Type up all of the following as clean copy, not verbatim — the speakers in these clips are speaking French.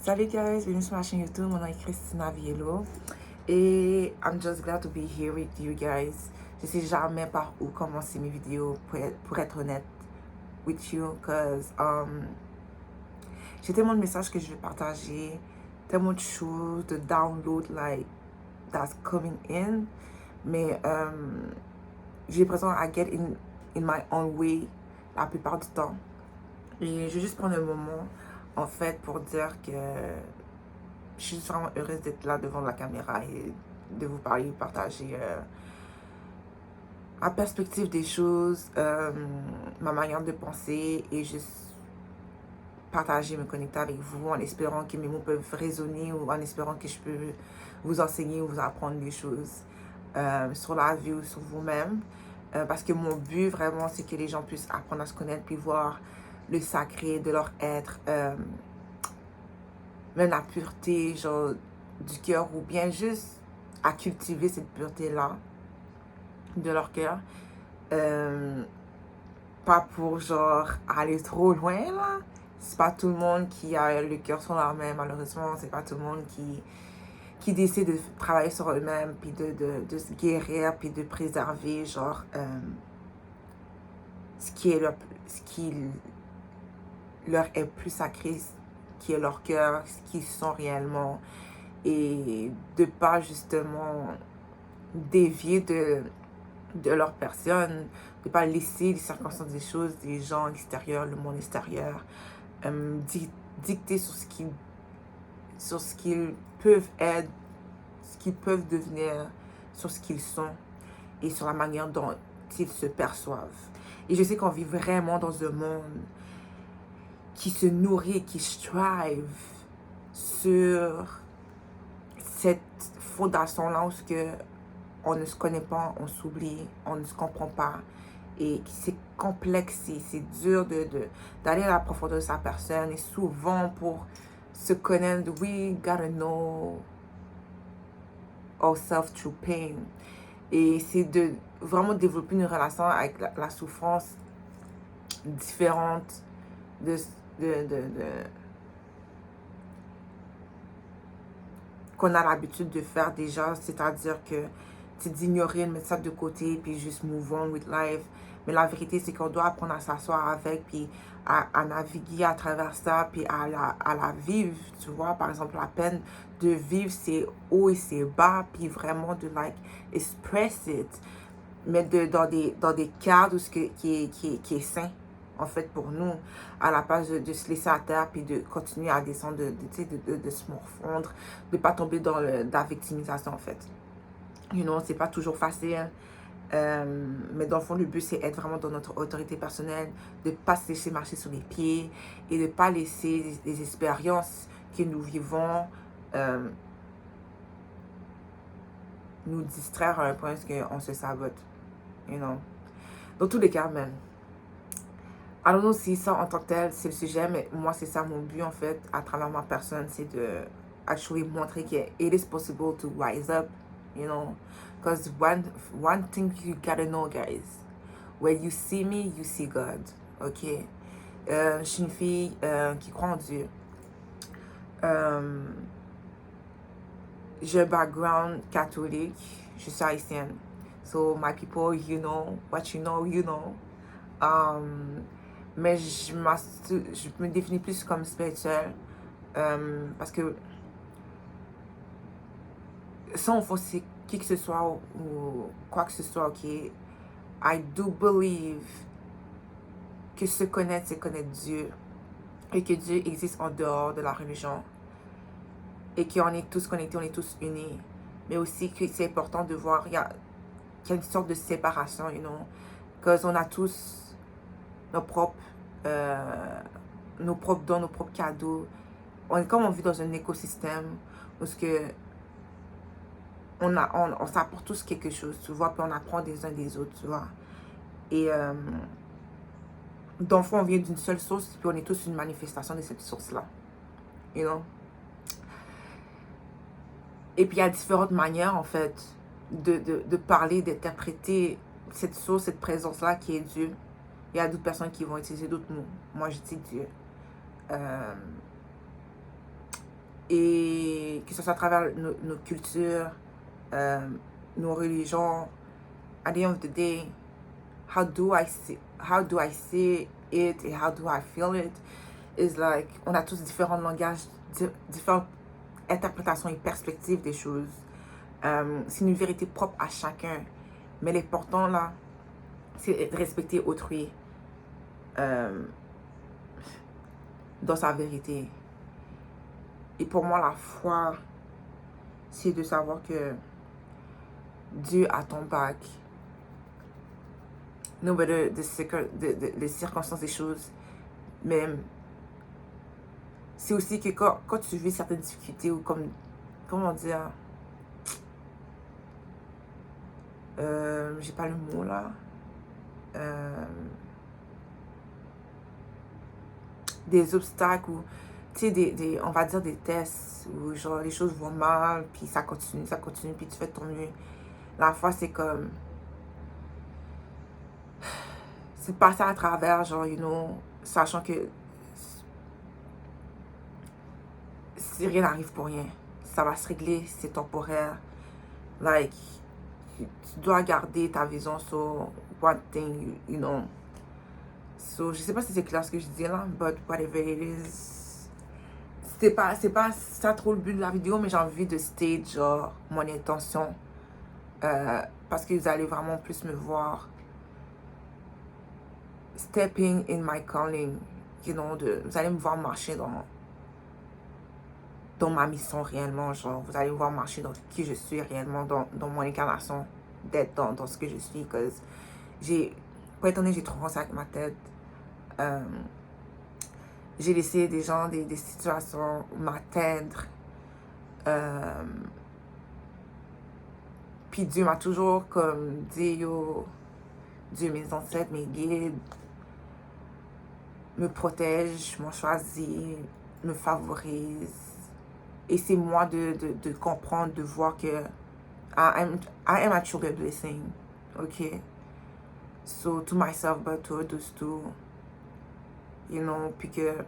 Salut guys, bienvenue sur ma chaîne YouTube, mon nom est Christina Viello et I'm just glad to be here with you guys. Je sais jamais par où commencer mes vidéos pour être honnête with you, cause j'ai tellement de messages que je vais partager, tellement de choses, de download like that's coming in, mais j'ai l'impression I get in my own way la plupart du temps. Et je vais juste prendre un moment en fait pour dire que je suis vraiment heureuse d'être là devant la caméra et de vous parler, partager ma perspective des choses, ma manière de penser et juste partager, me connecter avec vous en espérant que mes mots peuvent résonner ou en espérant que je peux vous enseigner ou vous apprendre des choses sur la vie ou sur vous-même. Parce que mon but vraiment c'est que les gens puissent apprendre à se connaître puis voir le sacré de leur être, même la pureté genre du cœur ou bien juste à cultiver cette pureté là de leur cœur, pas pour genre aller trop loin là. C'est pas tout le monde qui a le cœur sur leur main, malheureusement. C'est pas tout le monde qui décide de travailler sur eux-mêmes puis de se guérir puis de préserver genre ce qui leur est plus sacré, qui est leur cœur, ce qu'ils sont réellement, et de pas justement dévier de leur personne, de pas laisser les circonstances des choses, des gens extérieurs, le monde extérieur, dicter sur ce qu'ils peuvent être, ce qu'ils peuvent devenir, sur ce qu'ils sont et sur la manière dont ils se perçoivent. Et je sais qu'on vit vraiment dans un monde qui se nourrit, qui strive sur cette fondation-là où on ne se connaît pas, on s'oublie, on ne se comprend pas. Et c'est complexe, c'est dur d'aller à la profondeur de sa personne. Et souvent, pour se connaître, we gotta know ourselves through pain. Et c'est de vraiment développer une relation avec la souffrance différente qu'on a l'habitude de faire déjà, c'est-à-dire que c'est d'ignorer, de mettre ça de côté, puis juste move on with life. Mais la vérité, c'est qu'on doit apprendre à s'asseoir avec, puis à naviguer à travers ça, puis à la vivre, tu vois. Par exemple, la peine de vivre ses hauts et ses bas, puis vraiment de, like, express it, mais dans des cadres qui est sain, en fait, pour nous, à la place de se laisser à terre, puis de continuer à descendre, de se morfondre, de ne pas tomber dans la victimisation, en fait. You know, c'est pas toujours facile. Mais dans le fond, le but, c'est être vraiment dans notre autorité personnelle, de ne pas se laisser marcher sur les pieds et de ne pas laisser les expériences que nous vivons nous distraire à un point qu'on se sabote. You know. Dans tous les cas, même. I don't know si ça en tant que tel, c'est le sujet, mais moi, c'est ça mon but, en fait, à travers ma personne, c'est de actually montrer que it is possible to rise up, you know. Because one thing you gotta know, guys, when you see me, you see God, ok? Je suis une fille qui croit en Dieu. J'ai un background catholique, je suis haïtienne. So, my people, you know, what you know, you know. Mais je me définis plus comme spirituelle parce que sans offenser qui que ce soit ou quoi que ce soit, ok, I do believe que se connaître, c'est connaître Dieu et que Dieu existe en dehors de la religion et qu'on est tous connectés, on est tous unis, mais aussi que c'est important de voir qu'il y a une sorte de séparation, you know, parce qu'on a tous nos propres dons, nos propres cadeaux. Comme on vit dans un écosystème où on s'apporte tous quelque chose, tu vois, puis on apprend des uns des autres, tu vois. Et dans le fond, on vient d'une seule source, puis on est tous une manifestation de cette source-là, you know. Et puis il y a différentes manières, en fait, de parler, d'interpréter cette source, cette présence-là qui est Dieu. Il y a d'autres personnes qui vont utiliser d'autres mots. Moi, je dis Dieu. et que ce soit à travers nos cultures, nos religions. At the end of the day, how do I see it et how do I feel it is like, on a tous différents langages, différentes interprétations et perspectives des choses. C'est une vérité propre à chacun. Mais l'important là, c'est de respecter autrui dans sa vérité. Et pour moi, la foi, c'est de savoir que Dieu a ton bac. No matter les circonstances des choses. Mais c'est aussi que quand tu vis certaines difficultés ou comment dire, j'ai pas le mot là, des obstacles ou tu sais, on va dire des tests où genre les choses vont mal, puis ça continue, puis tu fais ton mieux. La foi, c'est comme, c'est passer à travers, genre, sachant que si rien n'arrive pour rien, ça va se régler, c'est temporaire. Like, tu dois garder ta vision sur one thing, So, je sais pas si c'est clair ce que je dis là, but whatever it is. C'est pas ça trop le but de la vidéo, mais j'ai envie de stage, genre, mon intention. Parce que vous allez vraiment plus me voir stepping in my calling, vous allez me voir marcher dans ma mission réellement, genre, vous allez me voir marcher dans qui je suis réellement, dans mon incarnation, d'être dans ce que je suis, parce que pour être honnête, j'ai trop pensé avec ma tête. J'ai laissé des gens, des situations m'atteindre. Puis Dieu m'a toujours comme dit, yo, Dieu, mes ancêtres, mes guides, me protègent, m'ont choisi, me favorisent. Et c'est moi de comprendre, de voir que I am actually a blessing. Ok? So, to myself, but to others too. Puis que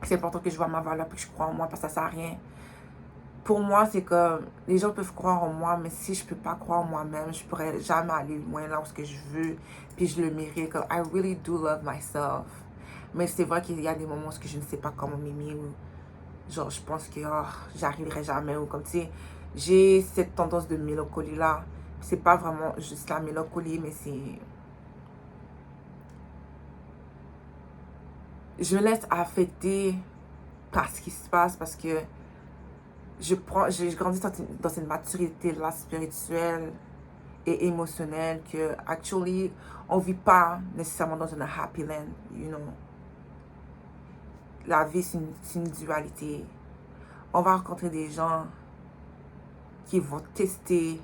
c'est important que je vois ma valeur, puis que je crois en moi, parce que ça sert à rien. Pour moi, c'est comme, les gens peuvent croire en moi, mais si je peux pas croire en moi-même, je pourrais jamais aller loin là où ce que je veux, puis je le mérite. Comme, I really do love myself. Mais c'est vrai qu'il y a des moments où je ne sais pas comment m'aimer, ou genre, je pense que j'arriverai jamais, ou comme, tu sais, j'ai cette tendance de mélancolie là. C'est pas vraiment juste la mélancolie, mais c'est... Je me laisse affecter par ce qui se passe, parce que j'ai grandi dans cette maturité-là spirituelle et émotionnelle que, actually, on vit pas nécessairement dans une happy land, La vie, c'est une dualité. On va rencontrer des gens qui vont tester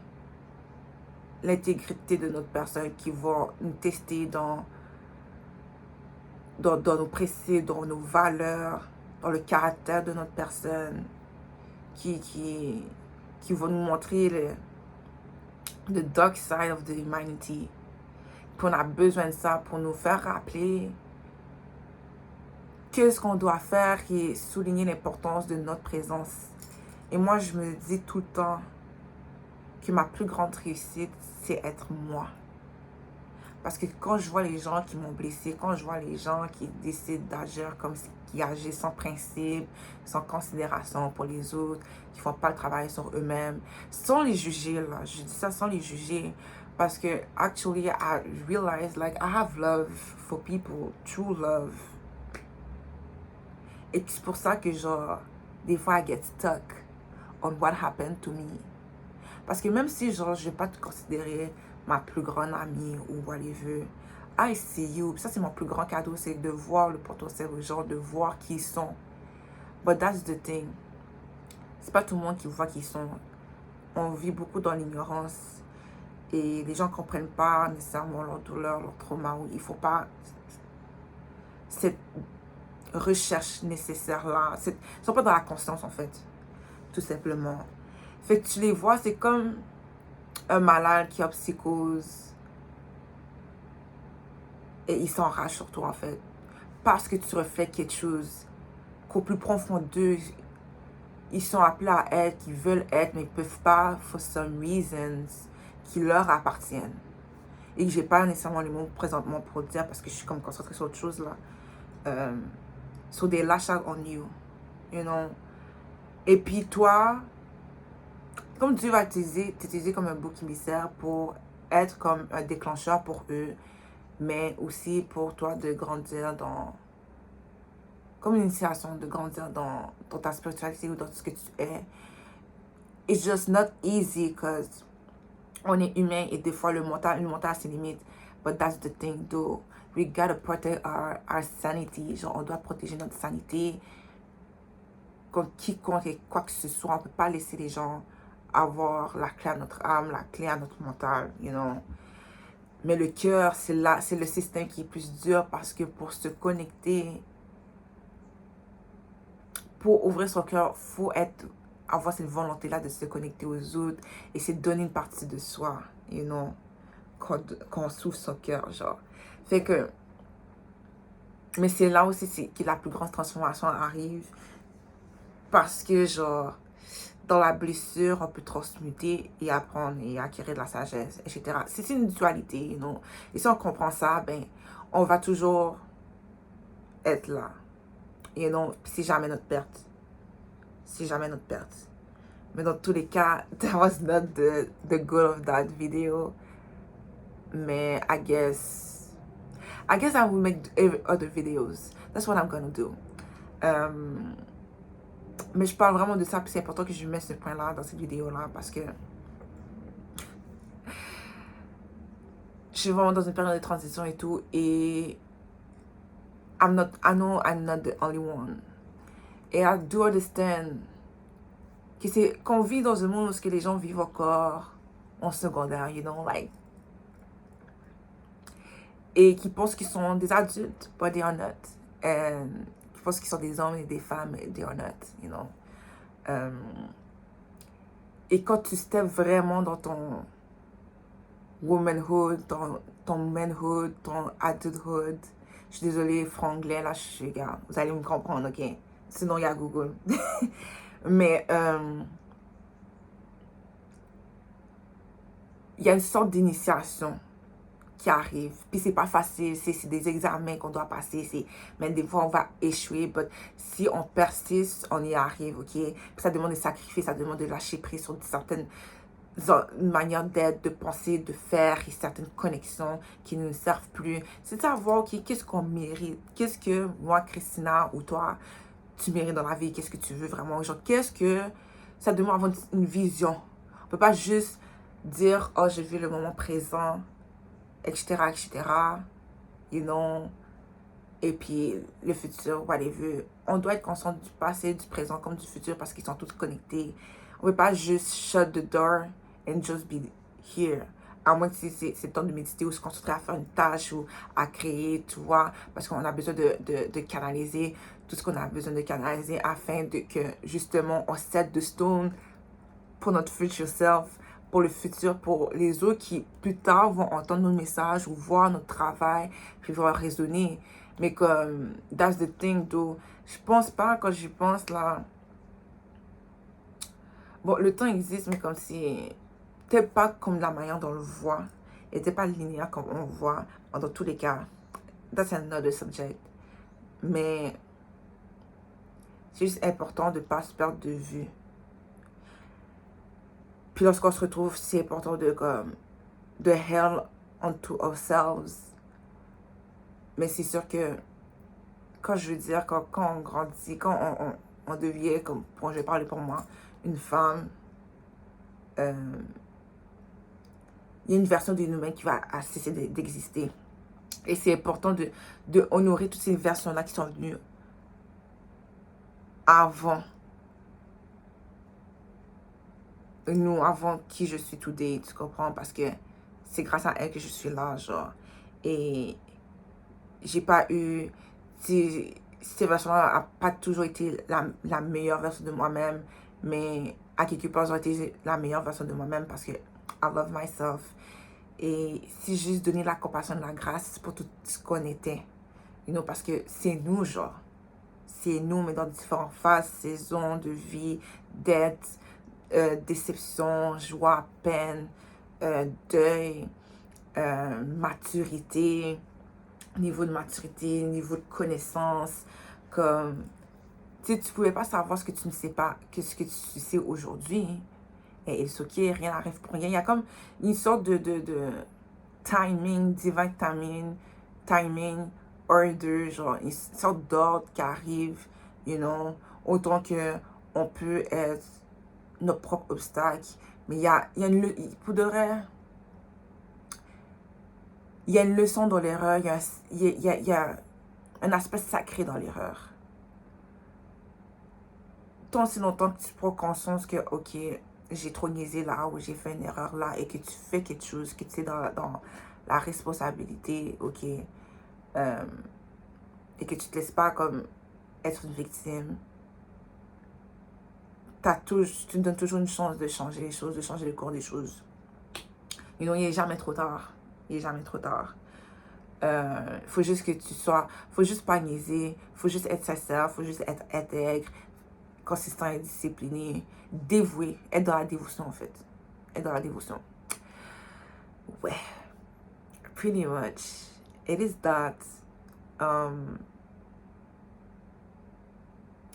l'intégrité de notre personne, qui vont nous tester dans nos précis, dans nos valeurs, dans le caractère de notre personne, qui vont nous montrer the dark side of the humanity. Puis on a besoin de ça pour nous faire rappeler qu'est-ce qu'on doit faire et souligner l'importance de notre présence. Et moi, je me dis tout le temps que ma plus grande réussite, c'est être moi. Parce que quand je vois les gens qui m'ont blessé, quand je vois les gens qui décident d'agir comme qui agissent sans principe, sans considération pour les autres, qui font pas le travail sur eux-mêmes, sans les juger, là. Je dis ça sans les juger. Parce que, actually, I realize, like, I have love for people, true love. Et c'est pour ça que, genre, des fois, I get stuck on what happened to me. Parce que même si, genre, je vais pas te considérer ma plus grande amie ou whatever, I see you. Ça, c'est mon plus grand cadeau, c'est de voir le potentiel aux gens, de voir qui ils sont. But that's the thing. C'est pas tout le monde qui voit qui ils sont. On vit beaucoup dans l'ignorance. Et les gens ne comprennent pas nécessairement leur douleur, leur trauma. Il faut pas cette recherche nécessaire-là. Ils sont pas dans la conscience, en fait. Tout simplement. Fait que tu les vois, c'est comme un malade qui a psychose et il s'enrage sur toi, en fait, parce que tu reflètes quelque chose qu'au plus profond d'eux, ils sont appelés à être, qui veulent être, mais ils peuvent pas, for some reasons, qui leur appartiennent. Et que j'ai pas nécessairement les mots présentement pour le dire parce que je suis comme concentrée sur autre chose là. So they lash out on you, you know. Et puis toi, comme Dieu va t'utiliser comme un bouc émissaire pour être comme un déclencheur pour eux, mais aussi pour toi de grandir dans, comme une initiation, de grandir dans ta spiritualité ou dans ce que tu es. It's just not easy because on est humain et des fois le mental a ses limites. But that's the thing though. We gotta protect our sanity. Genre on doit protéger notre sanité contre quiconque et quoi que ce soit. On peut pas laisser les gens avoir la clé à notre âme, la clé à notre mental, you know. Mais le cœur, c'est le système qui est plus dur parce que pour se connecter, pour ouvrir son cœur, faut avoir cette volonté-là de se connecter aux autres et c'est donner une partie de soi, you know, quand on s'ouvre son cœur, genre. Fait que, mais c'est là aussi que la plus grande transformation arrive parce que, genre, dans la blessure, on peut transmuter et apprendre et acquérir de la sagesse, etc. C'est une dualité, you know. Et si on comprend ça, ben, on va toujours être là, you know, c'est jamais notre perte. C'est jamais notre perte. Mais dans tous les cas, that was not the goal of that video. Mais I guess I will make other videos. That's what I'm gonna do. Mais je parle vraiment de ça, puis c'est important que je mette ce point-là dans cette vidéo-là, parce que je suis vraiment dans une période de transition et tout, et I know I'm not the only one. Et I do understand que qu'on vit dans un monde où les gens vivent encore en secondaire, you know, like, et qui pensent qu'ils sont des adultes, but they are not. And qui pensent qu'ils sont des hommes et des femmes, et they are not, you know. Et quand tu steps vraiment dans ton womanhood, ton manhood, ton adulthood, je suis désolée, franglais, là, je suis, gars, vous allez me comprendre, ok? Sinon, il y a Google. Mais, il y a une sorte d'initiation qui arrive. Puis c'est pas facile, c'est des examens qu'on doit passer, mais des fois on va échouer, mais si on persiste, on y arrive, ok? Puis ça demande des sacrifices, ça demande de lâcher prise sur certaines manières d'être, de penser, de faire, et certaines connexions qui ne nous servent plus. C'est de savoir, ok, qu'est-ce qu'on mérite? Qu'est-ce que moi, Christina, ou toi, tu mérites dans la vie? Qu'est-ce que tu veux vraiment? Genre, qu'est-ce que ça demande avoir une vision? On peut pas juste dire, oh, je vis le moment présent, etc., etc., you know, et puis le futur, whatever. On doit être conscient du passé, du présent comme du futur parce qu'ils sont tous connectés. On ne peut pas juste shut the door and just be here. À moins que c'est le temps de méditer ou se concentrer à faire une tâche ou à créer, tu vois, parce qu'on a besoin de canaliser tout ce qu'on a besoin de canaliser afin que justement on set the stone pour notre future self, pour le futur, pour les autres qui plus tard vont entendre nos messages ou voir notre travail, puis vont raisonner. Mais comme, that's the thing, though. Je pense pas, quand j'y pense là, bon, le temps existe, mais comme si, peut-être pas comme la manière dont on le voit, et peut-être pas linéaire comme on voit, dans tous les cas. That's another subject. Mais, c'est juste important de ne pas se perdre de vue. Puis lorsqu'on se retrouve, c'est important de hell onto ourselves. Mais c'est sûr que, quand je veux dire, quand on grandit, quand on devient, comme je vais parler pour moi, une femme, il y a une version de nous-mêmes qui va cesser d'exister. Et c'est important de honorer toutes ces versions-là qui sont venues avant nous, avant qui je suis today, tu comprends? Parce que c'est grâce à elle que je suis là, genre. Et j'ai pas eu... Cette version-là n'a pas toujours été la meilleure version de moi-même, mais à quelque part, j'ai été la meilleure version de moi-même parce que I love myself. Et si juste donner la compassion et la grâce pour tout ce qu'on était, you know, parce que c'est nous, genre. c'est nous, mais dans différentes phases, saisons de vie, dettes, déception, joie, peine, deuil, maturité, niveau de maturité, niveau de connaissance, comme, tu sais, tu pouvais pas savoir ce que tu ne sais pas, que ce que tu sais aujourd'hui, et c'est ok, rien n'arrive pour rien. Il y a comme une sorte de timing, divin timing, order, genre une sorte d'ordre qui arrive, you know, autant que on peut être notre propre obstacle. Mais il y a une leçon dans l'erreur, il y a un aspect sacré dans l'erreur. Tant si longtemps que tu prends conscience que, ok, j'ai trop niaisé là, ou j'ai fait une erreur là, et que tu fais quelque chose, que tu es dans la responsabilité, ok, et que tu te laisses pas comme être une victime, tu te donnes toujours une chance de changer les choses, de changer le cours des choses. You know, il n'est jamais trop tard. Il n'est jamais trop tard. Faut juste que tu sois, faut juste pas niaiser, faut juste être sincère, faut juste être intègre, consistant et discipliné, dévoué, être dans la dévotion en fait. Être dans la dévotion. Ouais, pretty much. It is that.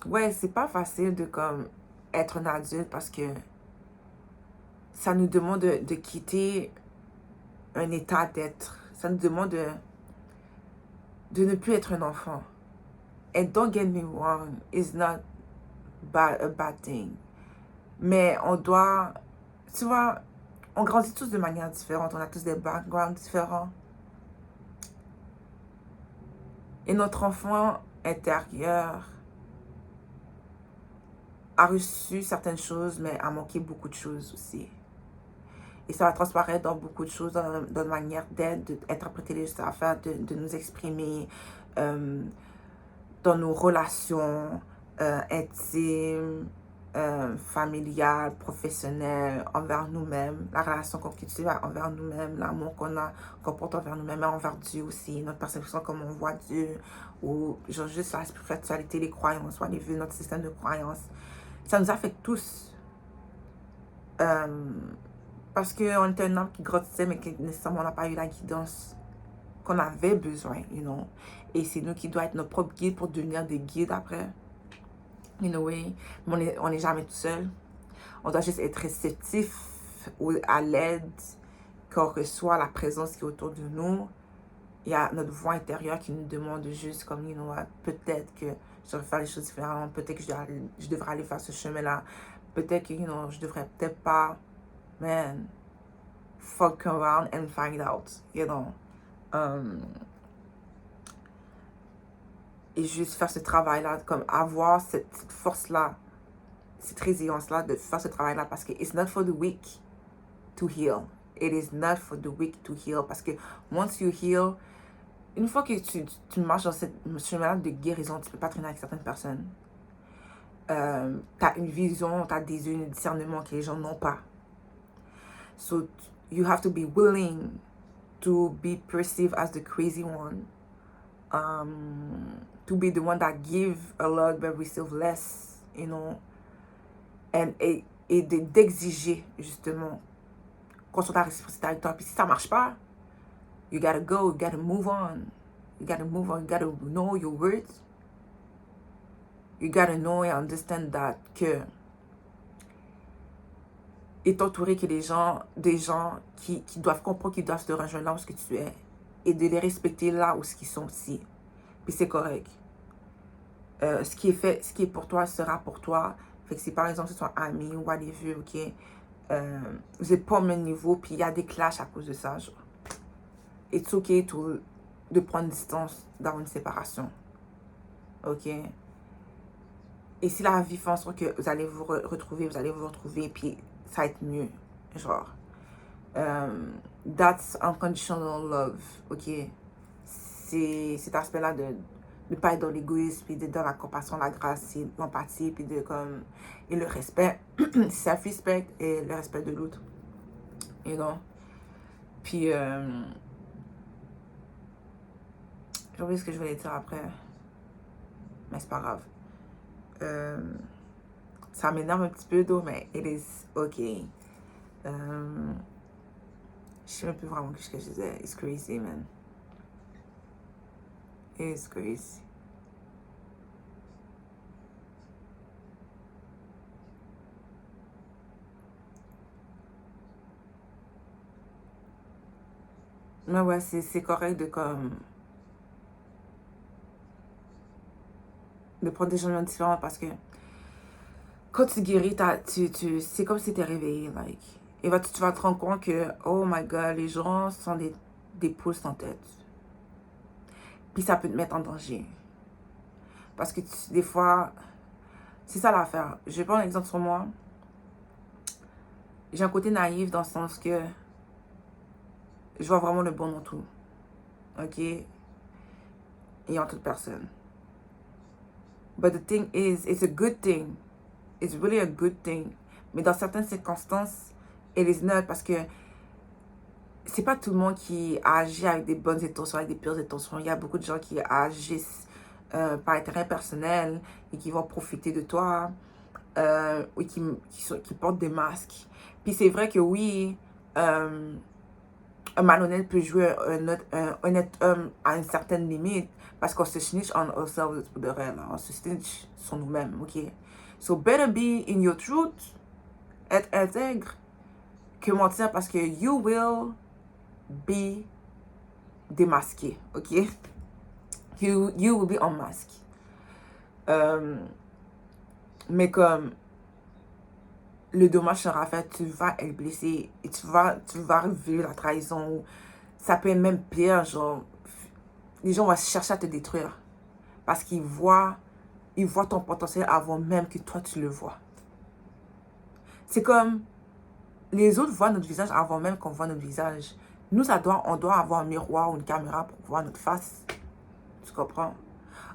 Ouais, c'est pas facile de comme être un adulte parce que ça nous demande de quitter un état d'être. Ça nous demande de ne plus être un enfant. And don't get me wrong, it's not a bad thing. Mais on doit, tu vois, on grandit tous de manière différente, on a tous des backgrounds différents. Et notre enfant intérieur a reçu certaines choses, mais a manqué beaucoup de choses aussi. Et ça va transparaître dans beaucoup de choses, dans notre manière d'être, d'interpréter les affaires, de nous exprimer, dans nos relations intimes, familiales, professionnelles, envers nous-mêmes, la relation qu'on cultive envers nous-mêmes, l'amour qu'on porte envers nous-mêmes, et envers Dieu aussi, notre perception comme on voit Dieu, ou genre juste la spiritualité, les croyances, soit les vues, notre système de croyances. Ça nous affecte tous. Parce qu'on était un homme qui grandissait, mais que nécessairement on n'a pas eu la guidance qu'on avait besoin, you know. Et c'est nous qui doit être notre propre guide pour devenir des guides après. In a way. Mais on n'est jamais tout seul. On doit juste être réceptif à l'aide qu'on reçoit, la présence qui est autour de nous. Il y a notre voix intérieure qui nous demande juste comme, you know, peut-être que je devrais faire les choses différemment. Peut-être que je devrais aller faire ce chemin-là. Peut-être que, you know, je devrais peut-être pas. Man, fuck around and find out, you know. Et juste faire ce travail-là, comme avoir cette force-là, cette résilience-là de faire ce travail-là, parce que it's not for the weak to heal. It is not for the weak to heal. Parce que once you heal, une fois que tu marches dans ce chemin-là de guérison, tu ne peux pas traîner avec certaines personnes. Tu as une vision, tu as des yeux, un discernement que les gens n'ont pas. So you have to be willing to be perceived as the crazy one. To be the one that give a lot but receive less, you know. Et d'exiger justement qu'on soit en réciprocité avec toi. Puis si ça marche pas, you gotta go, you gotta move on. You gotta move on, you gotta know your worth. You gotta know and understand that que est entouré que des gens qui doivent comprendre, qui doivent te rejoindre là où tu es. Et de les respecter là où ils sont aussi. Puis c'est correct. Ce qui est pour toi sera pour toi. Fait que si par exemple, ce soit amis ou whatever, ok, vous n'êtes pas au même niveau, puis il y a des clashs à cause de ça, genre. It's okay de prendre distance dans une séparation. Ok? Et si la vie fait en sorte que vous allez vous retrouver, puis ça va être mieux. Genre. That's unconditional love. Ok? C'est cet aspect-là de ne pas être dans l'égoïsme, puis d'être dans la compassion, la grâce, l'empathie, puis de comme. Et le respect. Self-respect et le respect de l'autre. You know? Puis. J'ai oublié ce que je voulais dire après. Mais c'est pas grave. Ça m'énerve un petit peu d'eau, mais it is okay. Je sais même plus vraiment ce que je disais. It's crazy, man. It's crazy. Mais ouais, c'est correct de comme de prendre des changements différents parce que quand tu guéris, c'est comme si tu es réveillé, like. Et tu vas te rendre compte que, oh my god, les gens sont des poules sans tête. Puis ça peut te mettre en danger. Parce que des fois, c'est ça l'affaire. Je vais prendre un exemple sur moi. J'ai un côté naïf dans le sens que je vois vraiment le bon dans tout. Ok? Et en toute personne. But the thing is, it's a good thing. It's really a good thing. Mais dans certaines circonstances, it is not parce que c'est pas tout le monde qui agit avec des bonnes intentions, avec des pires intentions. Il y a beaucoup de gens qui agissent par intérêt personnel et qui vont profiter de toi ou qui portent des masques. Puis c'est vrai que oui, un malhonnête peut jouer un honnête homme à une certaine limite parce qu'on se snitch on ourselves pour de vrai. On se snitch sur nous-mêmes, ok? So better be in your truth, être intègre, que mentir parce que you will be démasqué, ok? You will be unmasked. Mais comme le dommage sera fait, tu vas être blessé et tu vas vivre la trahison. Ça peut être même pire, genre, les gens vont chercher à te détruire parce qu'ils voient ton potentiel avant même que toi tu le vois. C'est comme les autres voient notre visage avant même qu'on voit notre visage. Nous, on doit avoir un miroir ou une caméra pour voir notre face. Tu comprends?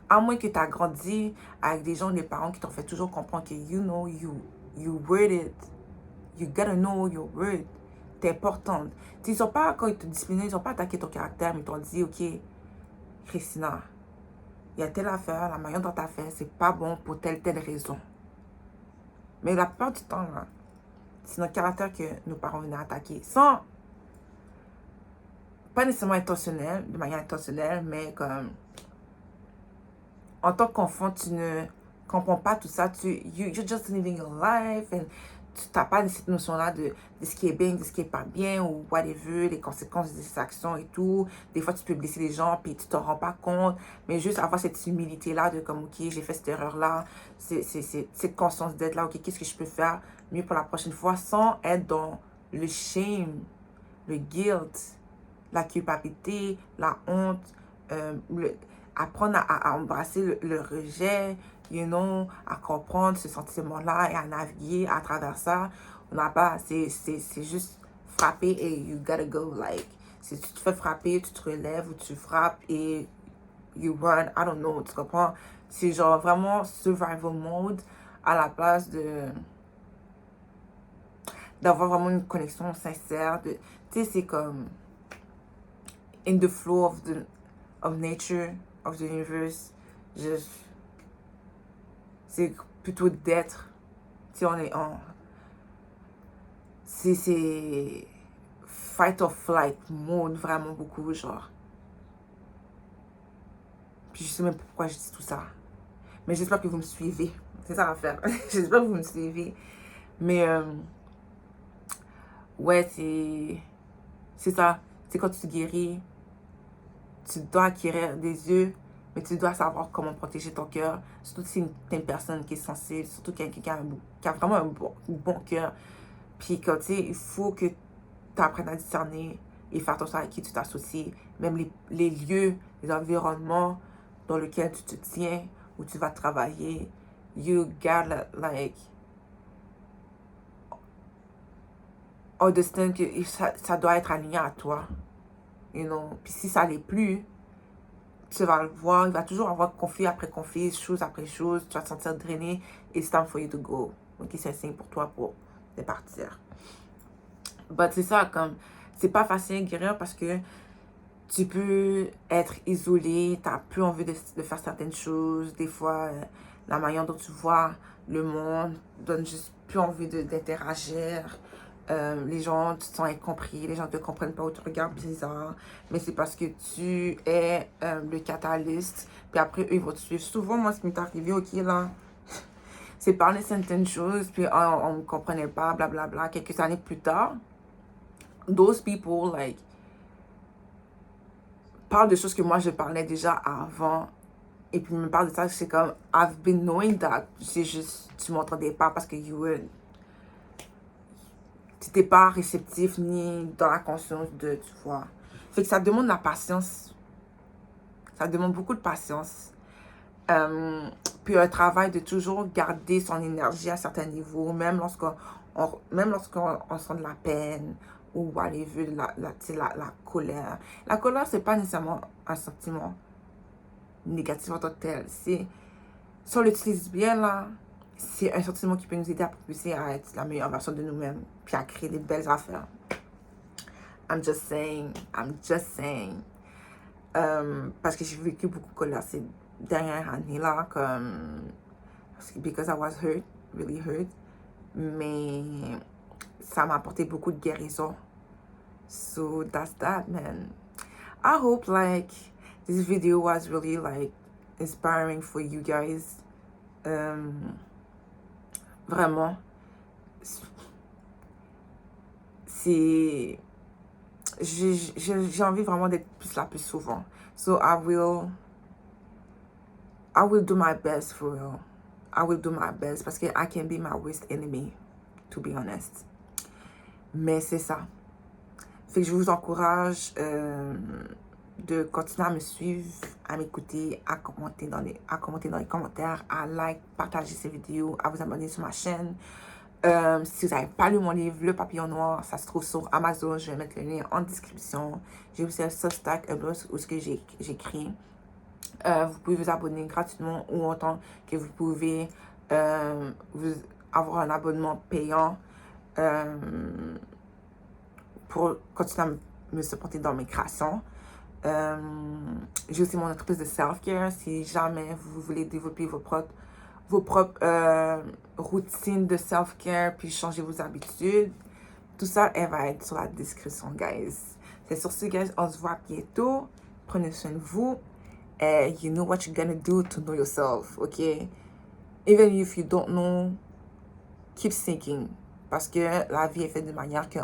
À moins que tu as grandi avec des gens, des parents qui t'ont fait toujours comprendre que you worth it. You gotta know your worth. T'es importante. Ils sont pas, quand ils te disciplinaient, ils n'ont pas attaqué ton caractère, mais ils t'ont dit, ok, Christina, il y a telle affaire, la manière dont tu as fait, c'est pas bon pour telle raison. Mais la plupart du temps, là, c'est notre caractère que nos parents venaient attaquer. Sans, pas nécessairement intentionnel, de manière intentionnelle, mais comme, en tant qu'enfant, tu ne comprends pas tout ça. You're just living your life, and tu n'as pas cette notion-là de ce qui est bien, de ce qui est pas bien, ou whatever, les conséquences de ces actions et tout. Des fois, tu peux blesser les gens, puis tu t'en rends pas compte. Mais juste avoir cette humilité-là de comme, ok, j'ai fait cette erreur-là, cette conscience d'être là, ok, qu'est-ce que je peux faire mieux pour la prochaine fois, sans être dans le shame, le guilt, la culpabilité, la honte, apprendre à embrasser le rejet, à comprendre ce sentiment-là et à naviguer à travers ça. On n'a pas, c'est juste frapper et you gotta go, like, si tu te fais frapper, tu te relèves ou tu frappes et you run, I don't know, tu comprends? C'est genre vraiment survival mode à la place d'avoir vraiment une connexion sincère, tu sais, c'est comme in the flow of nature, of the universe, c'est plutôt d'être. Si on est en... C'est fight or flight mode, vraiment beaucoup, genre. Puis je sais même pas pourquoi je dis tout ça. Mais j'espère que vous me suivez. C'est ça l'affaire. J'espère que vous me suivez. Mais, ouais, c'est ça. C'est quand tu te guéris, tu dois acquérir des yeux, mais tu dois savoir comment protéger ton cœur. Surtout si t'es une personne qui est sensible, surtout quelqu'un qui a vraiment un bon cœur. Puis tu sais, il faut que tu apprennes à discerner et faire attention à qui tu t'associes. Même les lieux, les environnements dans lesquels tu te tiens, où tu vas travailler. You gotta, like, understand que ça doit être aligné à toi. Puis si ça l'est plus, tu vas le voir, il va toujours avoir conflit après conflit, chose après chose, tu vas te sentir drainé, it's time for you to go. Donc c'est un signe pour toi pour partir. But c'est ça, comme, c'est pas facile à guérir parce que tu peux être isolé, t'as plus envie de faire certaines choses, des fois, la manière dont tu vois le monde donne juste plus envie d'interagir. Les gens, tu te sens incompris, les gens ne te comprennent pas ou te regardent bizarre, mais c'est parce que tu es le catalyste, puis après, eux, ils vont te suivre. Souvent, moi, ce qui m'est arrivé, ok, là, c'est parler certaines choses, puis on ne comprenait pas, blablabla. Quelques années plus tard, those people, like, parlent de choses que moi, je parlais déjà avant, et puis ils me parlent de ça, c'est comme, I've been knowing that, c'est juste, tu m'entendais pas parce que tu n'étais pas réceptif ni dans la conscience de, tu vois. Fait que ça demande la patience. Ça demande beaucoup de patience. Puis un travail de toujours garder son énergie à certains niveaux, même lorsqu'on sent de la peine ou la colère. La colère, c'est pas nécessairement un sentiment négatif en tant que tel. Si on l'utilise bien, là, c'est un sentiment qui peut nous aider à propulser à être la meilleure version de nous-mêmes, puis à créer des belles affaires. I'm just saying. Parce que j'ai vécu beaucoup de colère ces dernières années-là, because I was hurt, really hurt. Mais ça m'a apporté beaucoup de guérison. So that's that, man. I hope like this video was really like inspiring for you guys. Vraiment. J'ai envie vraiment d'être plus là plus souvent. So I will do my best for real. I will do my best parce que I can be my worst enemy, to be honest. Mais c'est ça. Fait que je vous encourage de continuer à me suivre, à m'écouter, à commenter dans les commentaires, à like, partager ces vidéos, à vous abonner sur ma chaîne. Si vous n'avez pas lu mon livre, Le Papillon Noir, ça se trouve sur Amazon. Je vais mettre le lien en description. J'ai aussi un Substack, un blog où j'écris. Vous pouvez vous abonner gratuitement ou autant que vous pouvez avoir un abonnement payant pour continuer à me supporter dans mes créations. J'ai aussi mon entreprise de self-care. Si jamais vous voulez développer vos propres routines de self-care puis changer vos habitudes, tout ça, elle va être sur la description, guys. C'est sur ce, guys. On se voit bientôt. Prenez soin de vous. And you know what you're gonna do to know yourself, okay? Even if you don't know, keep thinking. Parce que la vie est faite de manière qu'il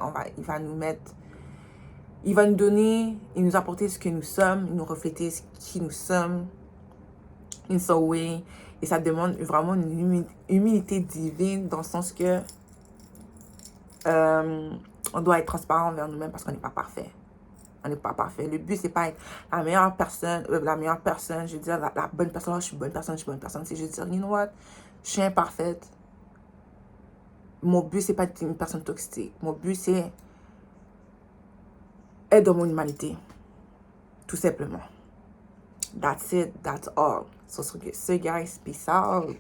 va nous donner, il nous apporter ce que nous sommes, il nous refléter ce qui nous sommes, in some way. Et ça demande vraiment une humilité divine dans le sens que on doit être transparent envers nous-mêmes parce qu'on n'est pas parfait. On n'est pas parfait. Le but, c'est pas être la meilleure personne, je veux dire, la bonne personne, je suis bonne personne. C'est juste dire, you know what, je suis imparfaite. Mon but, c'est pas être une personne toxique. Mon but, c'est être dans mon humanité. Tout simplement. That's it. That's all. So guys, peace out.